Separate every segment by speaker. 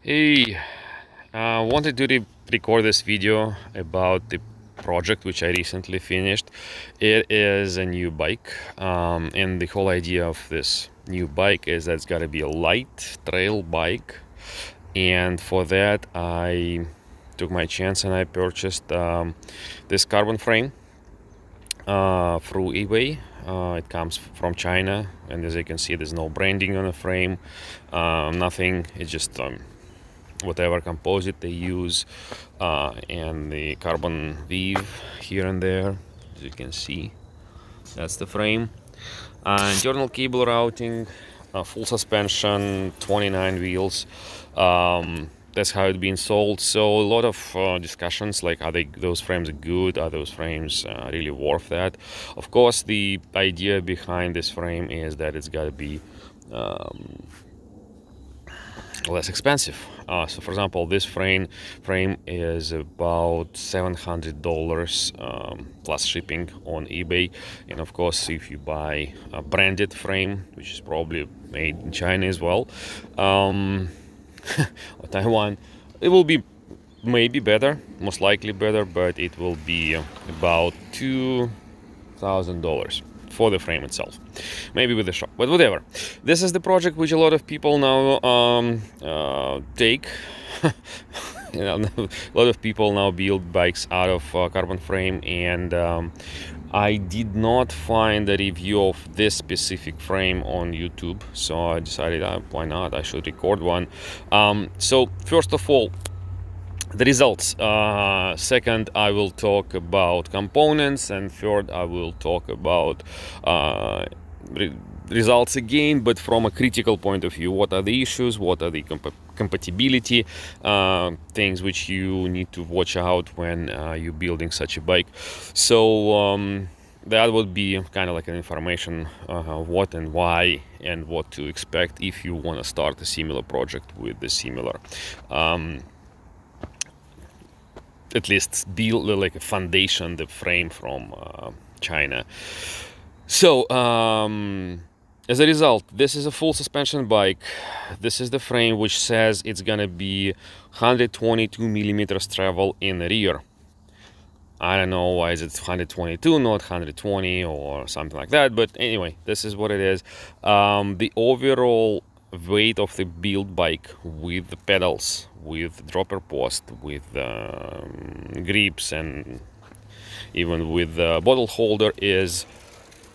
Speaker 1: Hey, wanted to record this video about the project which I recently finished. It is a new bike, and the whole idea of this new bike is that it's got to be a light trail bike. And for that, I took my chance and I purchased this carbon frame through eBay. It comes from China, and as you can see, there's no branding on the frame, nothing. It's just whatever composite they use, and the carbon weave here and there, as you can see. That's the frame. Internal cable routing, full suspension, 29 wheels. That's how it's been sold. So a lot of discussions like, are those frames good? Are those frames really worth that? Of course, the idea behind this frame is that it's got to be less expensive. So, for example, this frame is about $700 plus shipping on eBay. And of course, if you buy a branded frame, which is probably made in China as well, or Taiwan, it will be maybe better, most likely better, but it will be about $2,000 for the frame itself, maybe with the shop, but whatever. This is the project which a lot of people now take. A lot of people now build bikes out of carbon frame, and I did not find a review of this specific frame on YouTube, so I decided, why not, I should record one. So first of all, the results. Second, I will talk about components, and third, I will talk about results again, but from a critical point of view. What are the issues? What are the compatibility things which you need to watch out when you're building such a bike? So that would be kind of like an information what and why and what to expect if you want to start a similar project with the similar at least build like a foundation, the frame from China. So as a result, this is a full suspension bike. This is the frame which says it's gonna be 122 millimeters travel in the rear. I don't know why is it 122, not 120 or something like that, but anyway, this is what it is. The overall weight of the build bike with the pedals, with dropper post, with grips, and even with the bottle holder is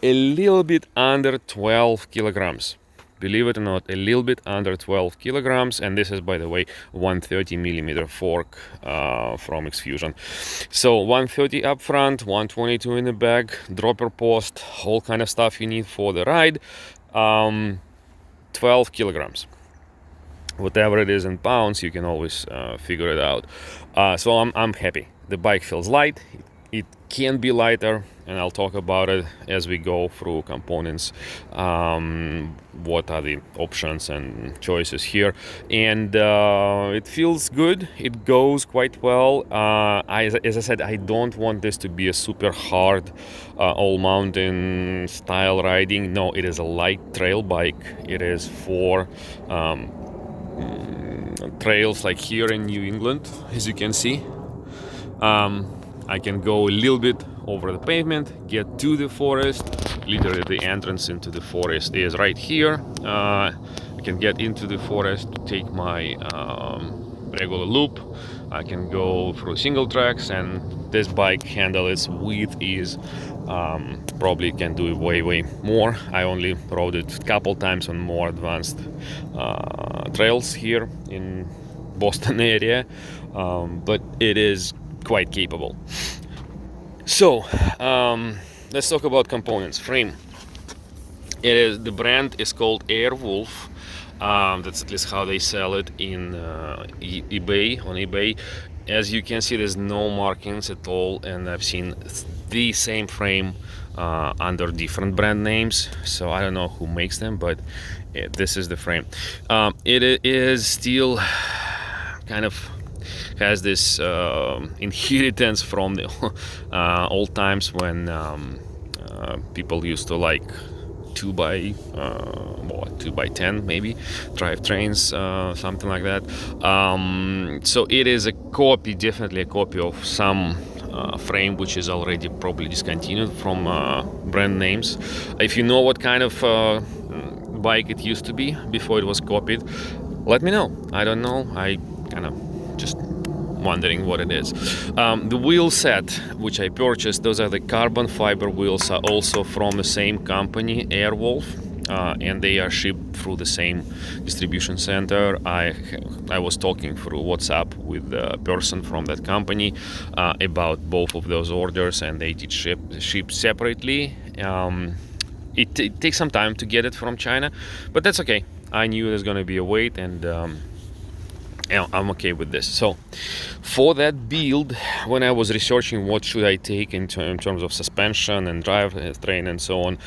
Speaker 1: a little bit under 12 kilograms. Believe it or not, a little bit under 12 kilograms, and this is, by the way, 130 millimeter fork from X-Fusion. So 130 up front, 122 in the back, dropper post, all kind of stuff you need for the ride. 12 kilograms. Whatever it is in pounds, you can always figure it out. So I'm happy. The bike feels light. It can be lighter, and I'll talk about it as we go through components. What are the options and choices here? And it feels good. It goes quite well. As I said, I don't want this to be a super hard all mountain style riding. No, it is a light trail bike. It is for trails like here in New England, as you can see. I can go a little bit over the pavement, get to the forest. Literally the entrance into the forest is right here. I can get into the forest, take my regular loop. I can go through single tracks, and this bike handle its width is probably can do way more. I only rode it a couple times on more advanced trails here in Boston area, but it is quite capable. So let's talk about components. Frame. The brand is called AIRWOLF. That's at least how they sell it in eBay. On eBay, as you can see, there's no markings at all, and I've seen the same frame under different brand names. So I don't know who makes them, but this is the frame. It is still kind of has this inheritance from the old times when people used to like 2x10 maybe drivetrains, something like that. So it is a copy, definitely a copy of some frame which is already probably discontinued from brand names. If you know what kind of bike it used to be before it was copied, let me know. I don't know, I kind of just wondering what it is. The wheel set which I purchased, those are the carbon fiber wheels, are also from the same company, AIRWOLF, and they are shipped through the same distribution center. I was talking through WhatsApp with a person from that company about both of those orders, and they did ship separately. It takes some time to get it from China, but that's okay. I knew there's going to be a wait, and I'm okay with this. So for that build, when I was researching what should I take in terms of suspension and drivetrain and so on,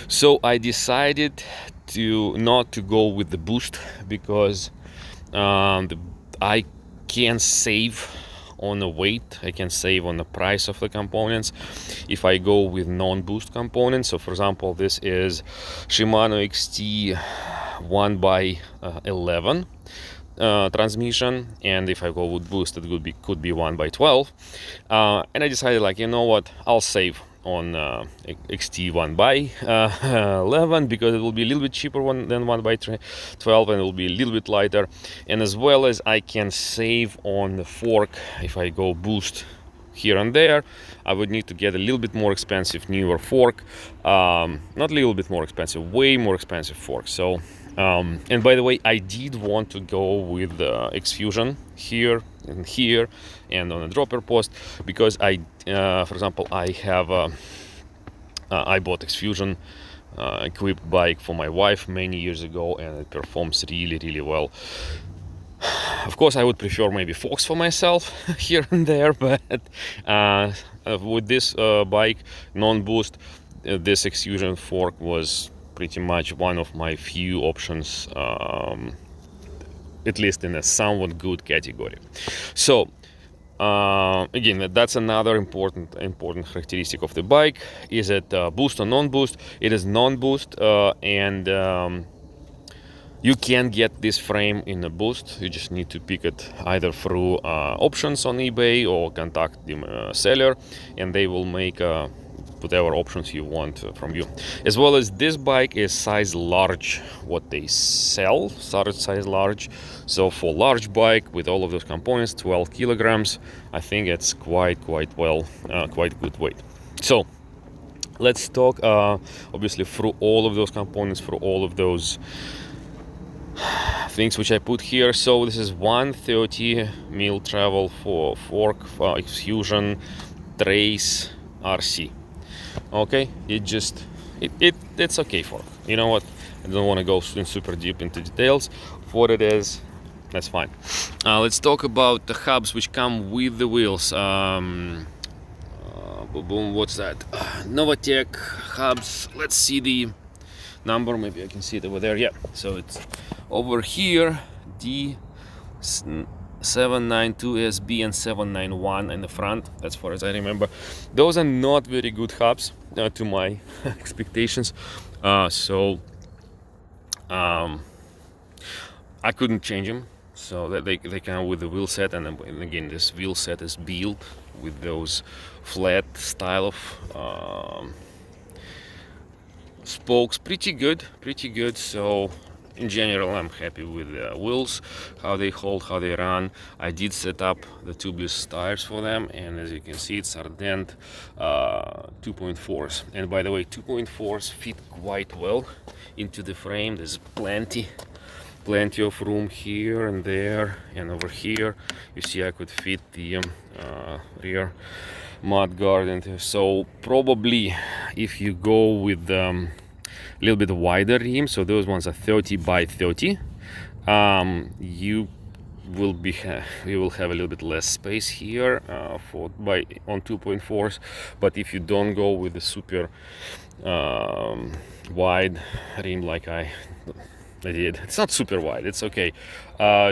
Speaker 1: so I decided not to go with the boost, because I can save on the weight, I can save on the price of the components if I go with non-boost components. So for example, this is Shimano XT 1x11 transmission, and if I go with boost, it could be 1x12, and I decided, like, you know what, I'll save on XT 1x11 because it will be a little bit cheaper than 1x12, and it will be a little bit lighter, and as well as I can save on the fork. If I go boost here and there, I would need to get a little bit more expensive newer fork, not a little bit more expensive, way more expensive fork. So and by the way, I did want to go with the X-Fusion here and on a dropper post, because for example, I bought X-Fusion equipped bike for my wife many years ago, and it performs really well. Of course, I would prefer maybe Fox for myself here and there, but with this bike, non-boost, this X-Fusion fork was pretty much one of my few options, at least in a somewhat good category. So again, that's another important characteristic of the bike. Is it boost or non-boost? It is non-boost, and you can get this frame in a boost. You just need to pick it either through options on eBay or contact the seller, and they will make whatever options you want from you. As well as this bike is size large, what they sell, size large. So for large bike with all of those components, 12 kilograms, I think it's quite good weight. So let's talk obviously through all of those components, through all of those things which I put here. So this is 130 mil travel for fork, X-Fusion Trace RC. Okay, it's okay for, you know what, I don't want to go super deep into details. For what it is, that's fine. Let's talk about the hubs which come with the wheels. Boom, what's that? Novatec hubs. Let's see the number, maybe I can see it over there. Yeah, so it's over here, D792SB and 791 in the front, as far as I remember. Those are not very good hubs to my expectations, so I couldn't change them. So that they come with the wheel set, and again, this wheel set is built with those flat style of spokes. Pretty good. So in general, I'm happy with the wheels, how they hold, how they run. I did set up the tubeless tires for them, and as you can see, it's Ardent 2.4s. And by the way, 2.4s fit quite well into the frame. There's plenty of room here and there and over here. You see, I could fit the rear mud guard into. So probably if you go with a little bit wider rim, so those ones are 30 by 30, you will have a little bit less space here on 2.4s. But if you don't go with the super wide rim like I I did. It's not super wide, it's okay.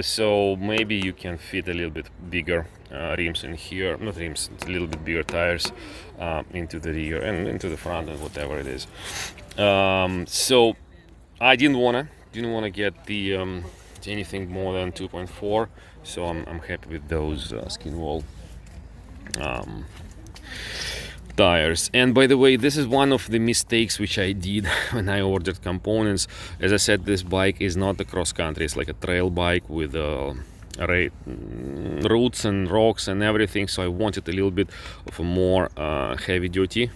Speaker 1: So maybe you can fit a little bit bigger rims in here, not rims, it's a little bit bigger tires into the rear and into the front and whatever it is. So I didn't wanna get the anything more than 2.4, so I'm happy with those skin wall tires. And by the way, this is one of the mistakes which I did when I ordered components. As I said, this bike is not a cross country, it's like a trail bike with roots and rocks and everything, so I wanted a little bit of a more heavy duty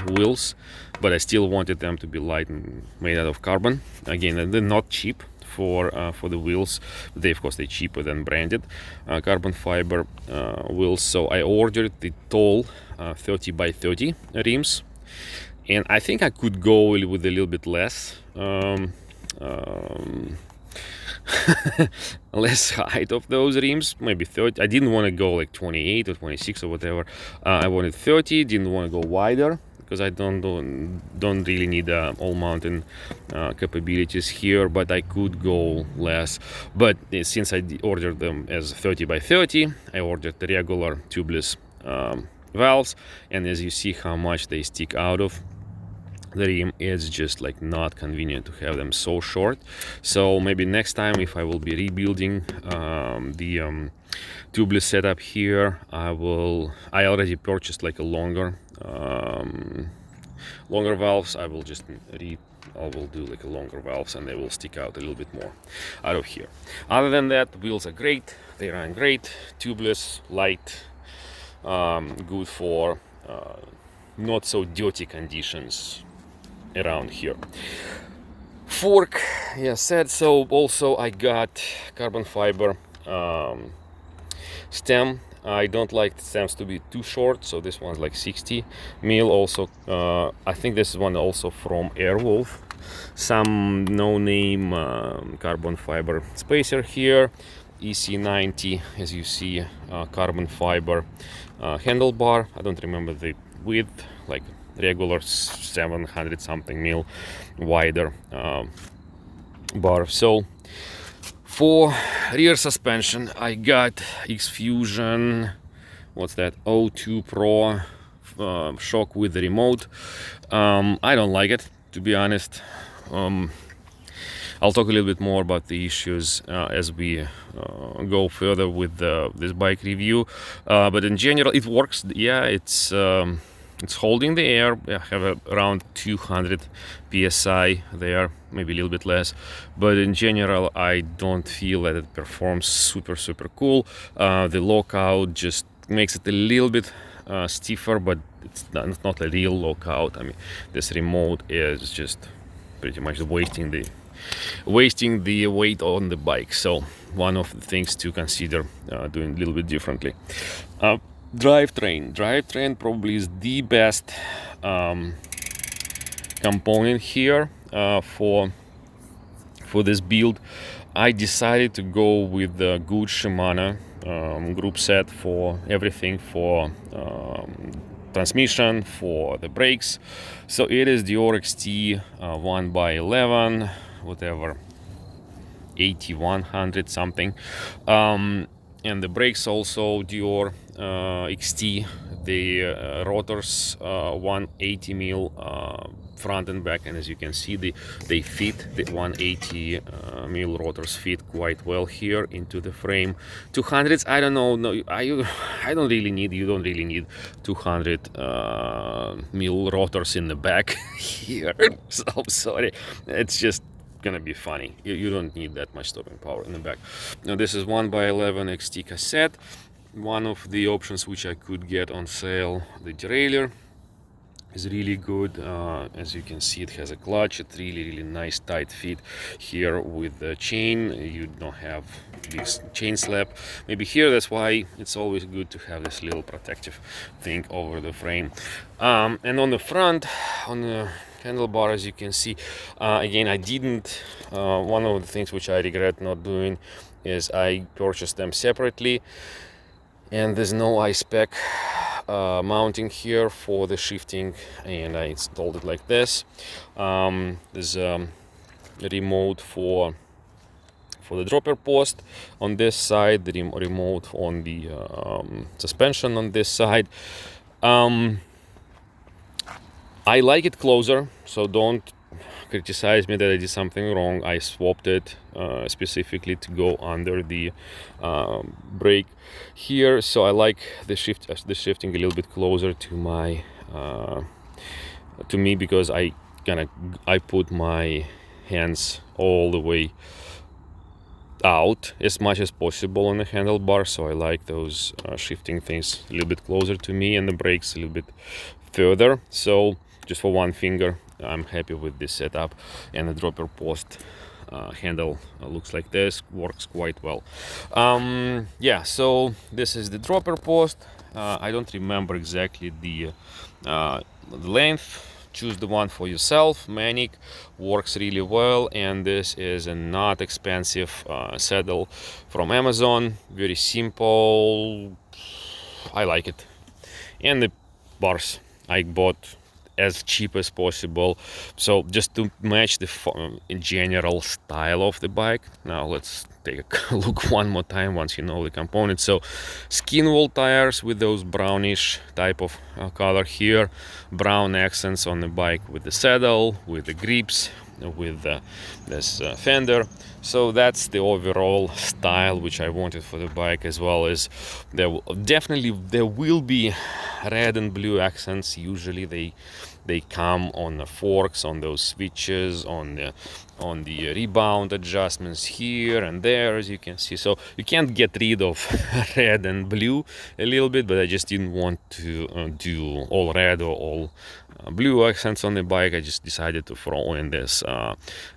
Speaker 1: wheels, but I still wanted them to be light and made out of carbon. Again, they're not cheap for the wheels. They, of course, they're cheaper than branded carbon fiber wheels. So I ordered the tall 30 by 30 rims, and I think I could go with a little bit less less height of those rims, maybe 30. I didn't want to go like 28 or 26 or whatever. I wanted 30. Didn't want to go wider because I don't really need all mountain capabilities here, but I could go less. But since I ordered them as 30 by 30, I ordered the regular tubeless valves, and as you see how much they stick out of the rim, it's just like not convenient to have them so short. So maybe next time, if I will be rebuilding the tubeless setup here, I already purchased like a longer valves. I will do like a longer valves, and they will stick out a little bit more out of here. Other than that, wheels are great, they run great, tubeless, light, good for not so dirty conditions around here. Fork, yeah, said so. Also, I got carbon fiber stem. I don't like the stems to be too short, so this one's like 60 mil. Also, I think this is one also from AIRWOLF, some no-name carbon fiber spacer here. EC90, as you see, carbon fiber handlebar. I don't remember the width, like regular 700 something mil wider bar. So for rear suspension, I got X-Fusion, what's that, O2 Pro shock with the remote. I don't like it, to be honest. I'll talk a little bit more about the issues as we go further with this bike review. But in general, it works. Yeah, it's holding the air. I have around 200 psi there, maybe a little bit less. But in general, I don't feel that it performs super cool. The lockout just makes it a little bit stiffer, but it's not a real lockout. I mean, this remote is just pretty much wasting the weight on the bike. So one of the things to consider doing a little bit differently. Drivetrain probably is the best component here for this build. I decided to go with the good Shimano group set for everything, for transmission, for the brakes. So it is the RXT 1x11, whatever, 8100 something, and the brakes also Dior XT. The rotors 180 mil front and back, and as you can see, they fit, the 180 mil rotors fit quite well here into the frame. 200s, I don't know, no, you don't really need 200 mil rotors in the back here. So sorry, it's just gonna be funny. You don't need that much stopping power in the back. Now this is 1x11 XT cassette. One of the options which I could get on sale, the derailleur, is really good. As you can see, it has a clutch. It's really nice tight fit here with the chain. You don't have this chain slap. Maybe here, that's why it's always good to have this little protective thing over the frame. And on the front, on the handlebar, as you can see, again, I didn't, one of the things which I regret not doing is I purchased them separately, and there's no iSpec mounting here for the shifting, and I installed it like this. There's remote for the dropper post on this side, the remote on the suspension on this side. I like it closer, so don't criticize me that I did something wrong. I swapped it specifically to go under the brake here, so I like the shifting a little bit closer to my to me, because I put my hands all the way out as much as possible on the handlebar, so I like those shifting things a little bit closer to me, and the brakes a little bit further. So just for one finger, I'm happy with this setup, and the dropper post handle looks like this, works quite well. Yeah, so this is the dropper post. I don't remember exactly the length. Choose the one for yourself. Manic works really well, and this is a not expensive saddle from Amazon. Very simple. I like it. And the bars I bought as cheap as possible, so just to match the general style of the bike. Now let's take a look one more time once you know the components. So skin wall tires with those brownish type of color here, brown accents on the bike with the saddle, with the grips, with this fender. So that's the overall style which I wanted for the bike, as well as there will be red and blue accents. Usually they come on the forks, on those switches, on the rebound adjustments here and there, as you can see. So you can't get rid of red and blue a little bit, but I just didn't want to do all red or all blue accents on the bike. I just decided to throw in this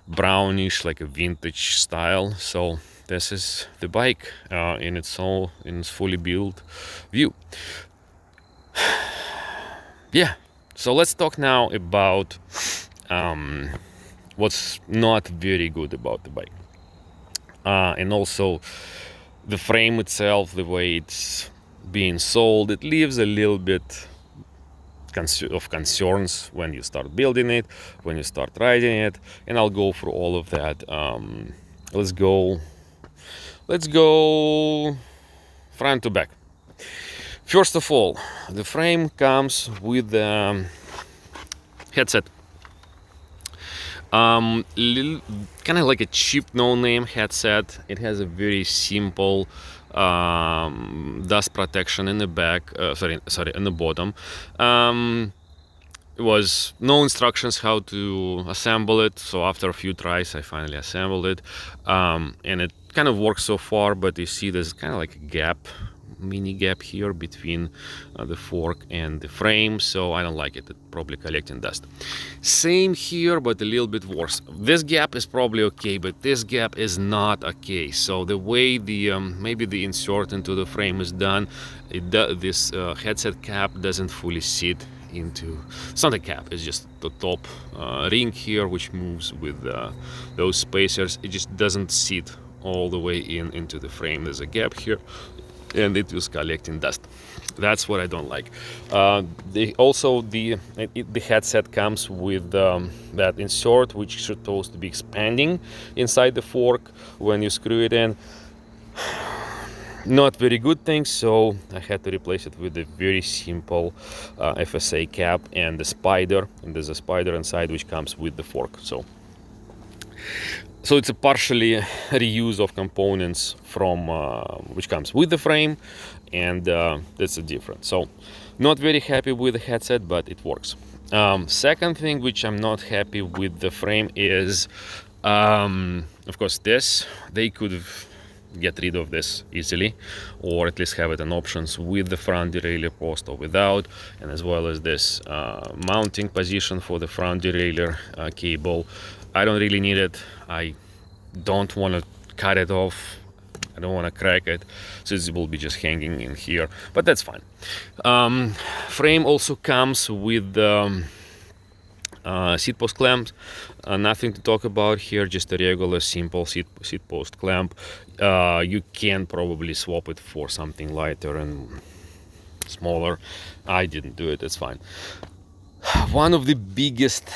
Speaker 1: brownish, like a vintage style. So this is the bike in its fully built view. Yeah, so let's talk now about what's not very good about the bike, and also the frame itself, the way it's being sold. It leaves a little bit of concerns when you start building it, when you start riding it, and I'll go through all of that. Let's go front to back. First of all, the frame comes with the headset. Kind of like a cheap no-name headset. It has a very simple dust protection in the back, in the bottom. It was no instructions how to assemble it, so after a few tries I finally assembled it, and it kind of works so far. But you see there's kind of like a gap, mini gap here between the fork and the frame, so I don't like it. It's probably collecting dust. Same here, but a little bit worse. This gap is probably okay, but this gap is not okay. So the way the maybe the insert into the frame is done, this headset cap doesn't fully sit into, it's not a cap, it's just the top ring here, which moves with those spacers. It just doesn't sit all the way into the frame. There's a gap here, and it was collecting dust. That's what I don't like. The headset comes with that insert, which is supposed to be expanding inside the fork when you screw it in. Not very good thing, so I had to replace it with a very simple FSA cap and the spider, and there's a spider inside which comes with the fork. So it's a partially reuse of components from which comes with the frame, and that's a difference. So not very happy with the headset, but it works. Second thing which I'm not happy with the frame is, of course, this. They could have get rid of this easily, or at least have it an options with the front derailleur post or without, and as well as this mounting position for the front derailleur cable. I don't really need it. I don't want to cut it off. I don't want to crack it, so it will be just hanging in here, but that's fine. Frame also comes with seat post clamps. Nothing to talk about here, just a regular simple seat post clamp. You can probably swap it for something lighter and smaller. I didn't do it, it's fine. One of the biggest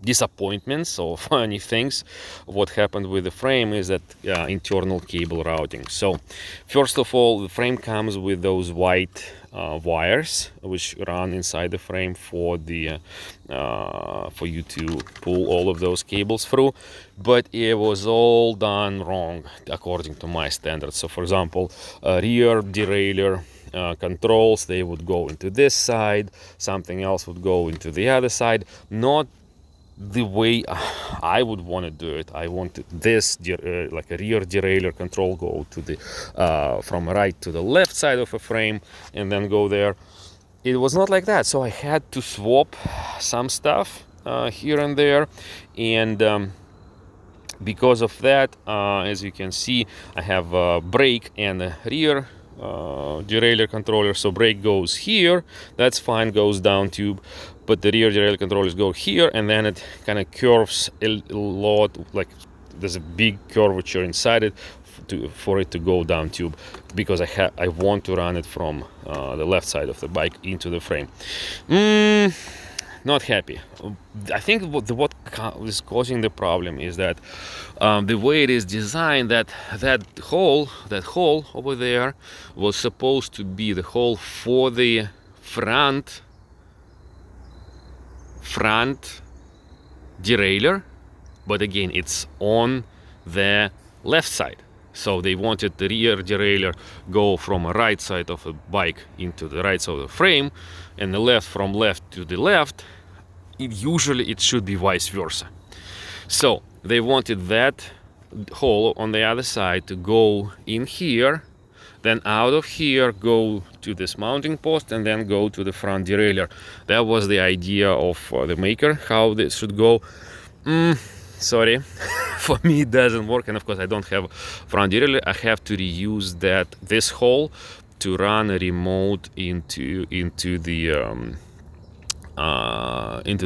Speaker 1: disappointments or funny things. What happened with the frame is that internal cable routing. So first of all, the frame comes with those white wires which run inside the frame for the for you to pull all of those cables through, but it was all done wrong according to my standards. So for example, rear derailleur controls, they would go into this side, something else would go into the other side, not the way I would want to do it. I wanted this like a rear derailleur control go to the from right to the left side of a frame and then go there. It was not like that, so I had to swap some stuff here and there, and because of that, as you can see, I have a brake and a rear derailleur controller. So brake goes here, that's fine, goes down tube, but the rear derailleur controllers go here, and then it kind of curves a lot, like there's a big curvature inside it for it to go down tube, because I want to run it from the left side of the bike into the frame. Not happy. I think what is causing the problem is that the way it is designed, that hole over there was supposed to be the hole for the front derailleur, but again, it's on the left side. So they wanted the rear derailleur go from the right side of the bike into the right side of the frame, and the left from left to the left. Usually it should be vice versa. So they wanted that hole on the other side to go in here, then out of here go to this mounting post, and then go to the front derailleur. That was the idea of the maker, how this should go. Sorry, for me it doesn't work, and of course I don't have front derailleur. I have to reuse this hole to run a remote into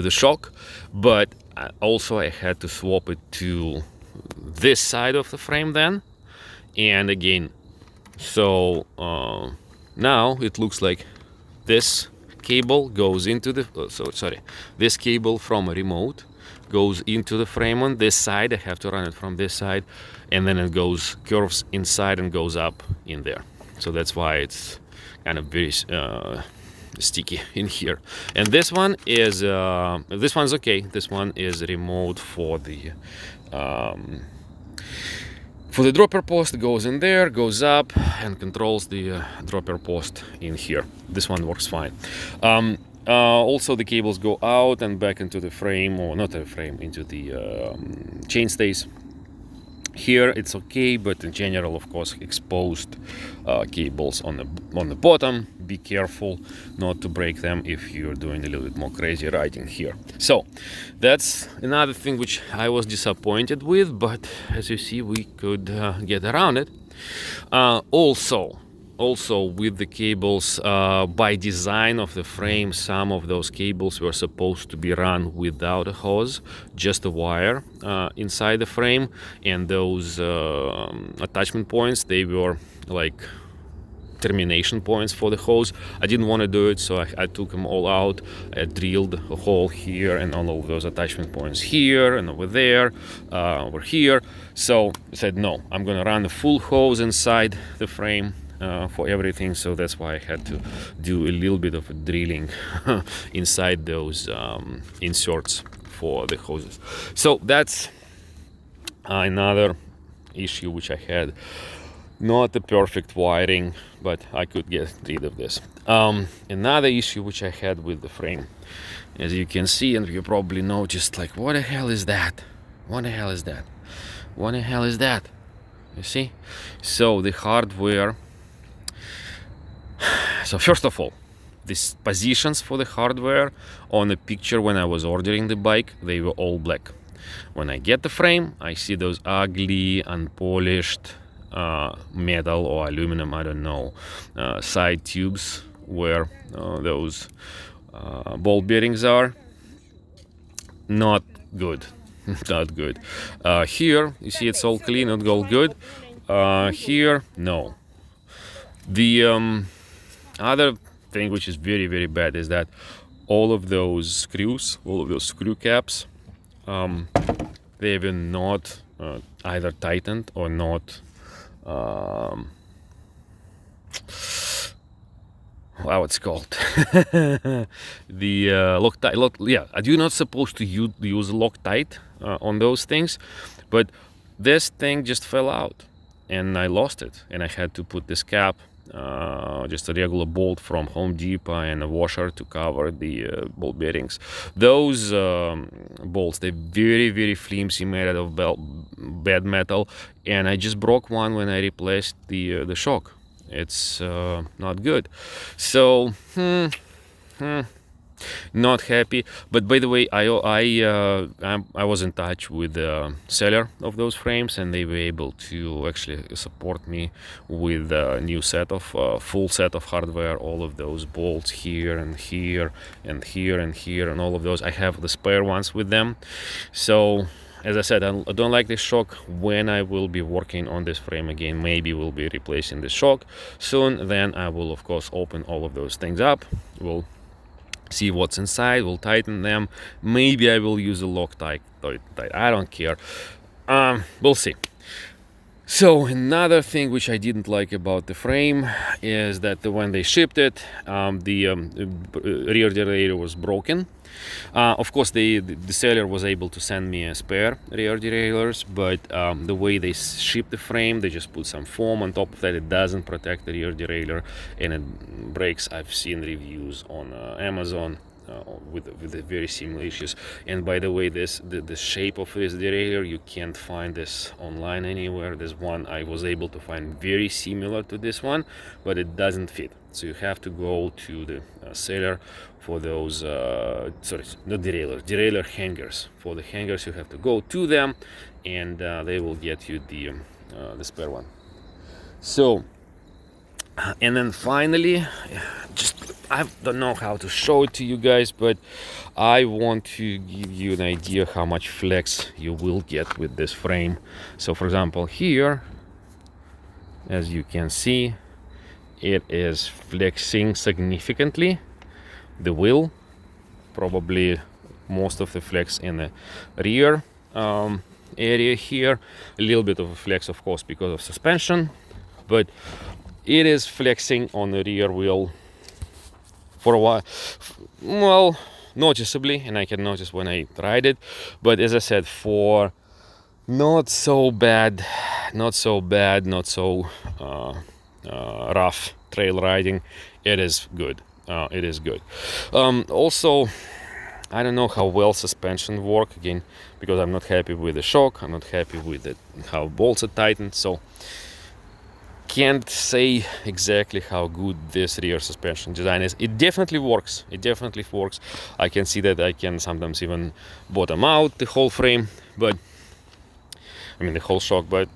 Speaker 1: the shock, but also I had to swap it to this side of the frame then, and again, so now it looks like this cable goes into the this cable from a remote goes into the frame on this side. I have to run it from this side, and then it curves inside and goes up in there. So that's why it's kind of very sticky in here. And this one is this one's okay. This one is remote for the dropper post. Goes in there, goes up, and controls the dropper post in here. This one works fine. Also the cables go out and back into the frame, or not the frame, into the chainstays. Here it's okay, but in general, of course, exposed cables on the bottom. Be careful not to break them if you're doing a little bit more crazy riding here. So that's another thing which I was disappointed with, but as you see, we could get around it. Also with the cables, by design of the frame, some of those cables were supposed to be run without a hose, just a wire inside the frame, and those attachment points, they were like termination points for the hose. I didn't want to do it, so I took them all out. I drilled a hole here and all of those attachment points here and over there, over here. So I said, no, I'm gonna run the full hose inside the frame for everything. So that's why I had to do a little bit of a drilling inside those inserts for the hoses. So that's another issue which I had. Not the perfect wiring, but I could get rid of this. Another issue which I had with the frame, as you can see, and you probably noticed, like, what the hell is that? What the hell is that? What the hell is that? You see? So the hardware. So first of all, these positions for the hardware on the picture when I was ordering the bike, they were all black. When I get the frame, I see those ugly, unpolished metal or aluminum, I don't know, side tubes where those ball bearings are. Not good. Not good. Here you see it's all clean, not all good. Here, no. The other thing which is very, very bad is that all of those screws, all of those screw caps, they were not either tightened or not wow, it's called the Loctite. Yeah, you're not supposed to use Loctite on those things, but this thing just fell out and I lost it, and I had to put this cap, just a regular bolt from Home Depot, and a washer to cover the ball bearings. Those bolts, they're very flimsy, made out of bad metal, and I just broke one when I replaced the shock. It's not good. So not happy. But by the way, I was in touch with the seller of those frames, and they were able to actually support me with a new set of full set of hardware, all of those bolts here and here and here and here and all of those. I have the spare ones with them. So as I said, I don't like this shock. When I will be working on this frame again, maybe we'll be replacing the shock soon. Then I will of course open all of those things up. We'll see what's inside, we'll tighten them. Maybe I will use a Loctite. I don't care. We'll see. So another thing which I didn't like about the frame is that when they shipped it, the rear derailleur was broken. Of course, the seller was able to send me a spare rear derailleurs, but the way they ship the frame, they just put some foam on top of that. It doesn't protect the rear derailleur, and it breaks. I've seen reviews on Amazon with very similar issues. And by the way, the shape of this derailleur, you can't find this online anywhere. There's one I was able to find very similar to this one, but it doesn't fit. So you have to go to the seller for those sorry, not derailleur hangers. For the hangers, you have to go to them, and they will get you the spare one. So, and then finally, I don't know how to show it to you guys, but I want to give you an idea how much flex you will get with this frame. So for example, here, as you can see, it is flexing significantly. The wheel, probably most of the flex in the rear area here. A little bit of a flex, of course, because of suspension, but it is flexing on the rear wheel for a while, well, noticeably, and I can notice when I ride it. But as I said, for not so rough trail riding, it is good. It is good. Also, I don't know how well suspension work, again, because I'm not happy with the shock. I'm not happy with how bolts are tightened, so can't say exactly how good this rear suspension design is. It definitely works. I can see that I can sometimes even bottom out the whole frame, but I mean the whole shock, but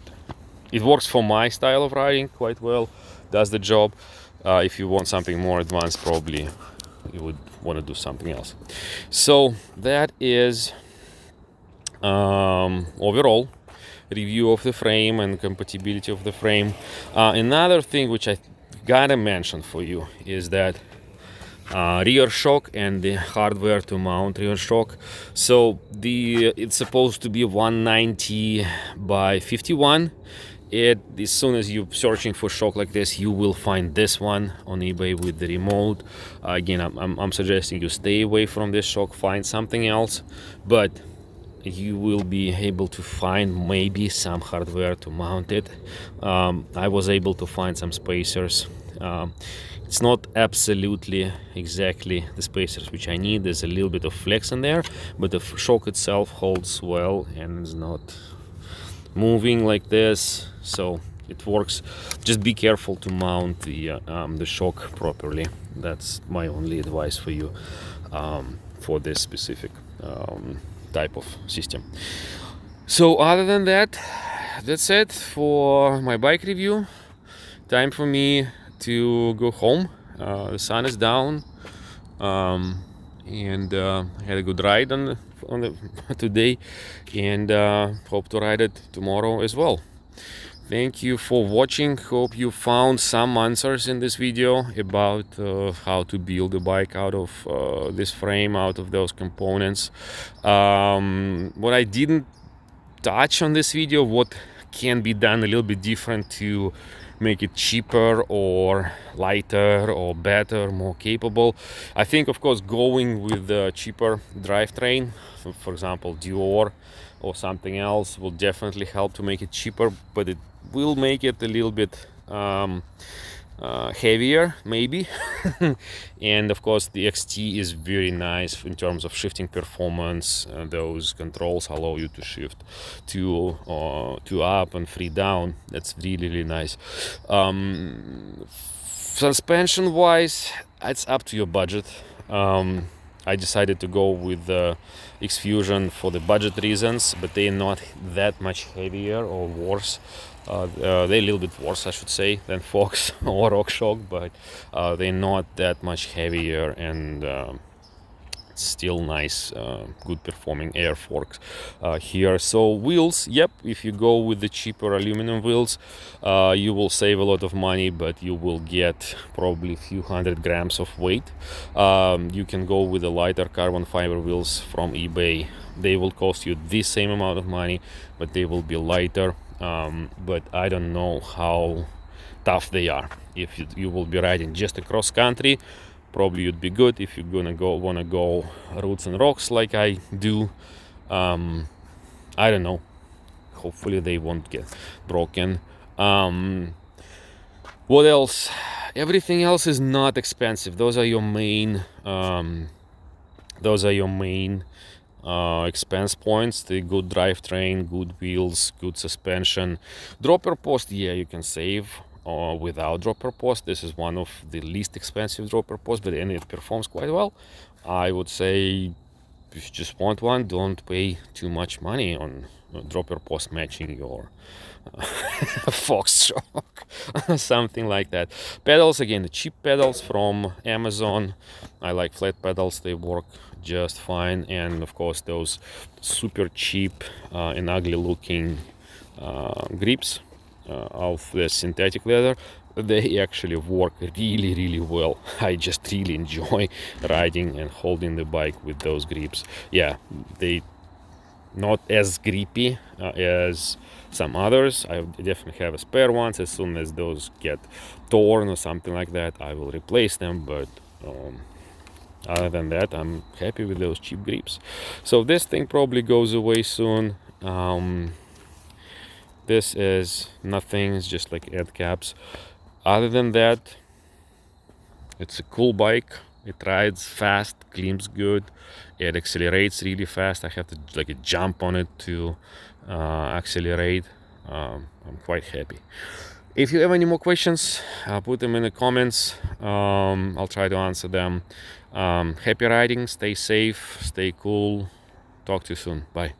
Speaker 1: it works for my style of riding quite well, does the job. If you want something more advanced, probably you would want to do something else. So that is overall review of the frame and compatibility of the frame. Another thing which I gotta mention for you is that rear shock and the hardware to mount rear shock. So it's supposed to be 190 by 51. As soon as you're searching for shock like this, you will find this one on eBay with the remote. Again, I'm suggesting you stay away from this shock, find something else, but you will be able to find maybe some hardware to mount it. I was able to find some spacers. It's not absolutely exactly the spacers which I need. There's a little bit of flex in there, but the shock itself holds well and is not moving like this, so it works. Just be careful to mount the shock properly. That's my only advice for you for this specific type of system. So other than that, that's it for my bike review. Time for me to go home. The sun is down, and I had a good ride on today, and hope to ride it tomorrow as well. Thank you for watching. Hope you found some answers in this video about how to build a bike out of this frame, out of those components. What I didn't touch on this video, what can be done a little bit different to make it cheaper or lighter or better, more capable. I think, of course, going with the cheaper drivetrain, for example Dior or something else, will definitely help to make it cheaper, but it will make it a little bit heavier maybe. And of course the XT is very nice in terms of shifting performance. Those controls allow you to shift to up and 3 down. That's really nice. Suspension wise, it's up to your budget. I decided to go with the X-Fusion for the budget reasons, but they're not that much heavier or worse. They're a little bit worse, I should say, than Fox or RockShox, but they're not that much heavier, and still nice, good performing air forks here. So wheels, yep, if you go with the cheaper aluminum wheels, you will save a lot of money, but you will get probably a few 100 grams of weight. You can go with the lighter carbon fiber wheels from eBay. They will cost you the same amount of money, but they will be lighter. But I don't know how tough they are. If you will be riding just across country, probably you'd be good. If you're gonna wanna go roots and rocks like I do, I don't know, hopefully they won't get broken. What else? Everything else is not expensive. Those are your main expense points: the good drivetrain, good wheels, good suspension. Dropper post, yeah, you can save without dropper post. This is one of the least expensive dropper posts, but it performs quite well. I would say if you just want one, don't pay too much money on dropper post matching your Fox shock, something like that. Pedals, again, the cheap pedals from Amazon. I like flat pedals, they work just fine. And of course those super cheap and ugly looking grips of the synthetic leather, they actually work really well. I just really enjoy riding and holding the bike with those grips. Yeah, they not as grippy as some others. I definitely have a spare ones. As soon as those get torn or something like that, I will replace them, but other than that, I'm happy with those cheap grips. So this thing probably goes away soon. This is nothing, it's just like ad caps. Other than that, it's a cool bike. It rides fast, climbs good, it accelerates really fast. I have to like jump on it to accelerate. I'm quite happy. If you have any more questions, put them in the comments. I'll try to answer them. Happy riding, stay safe, stay cool. Talk to you soon. Bye.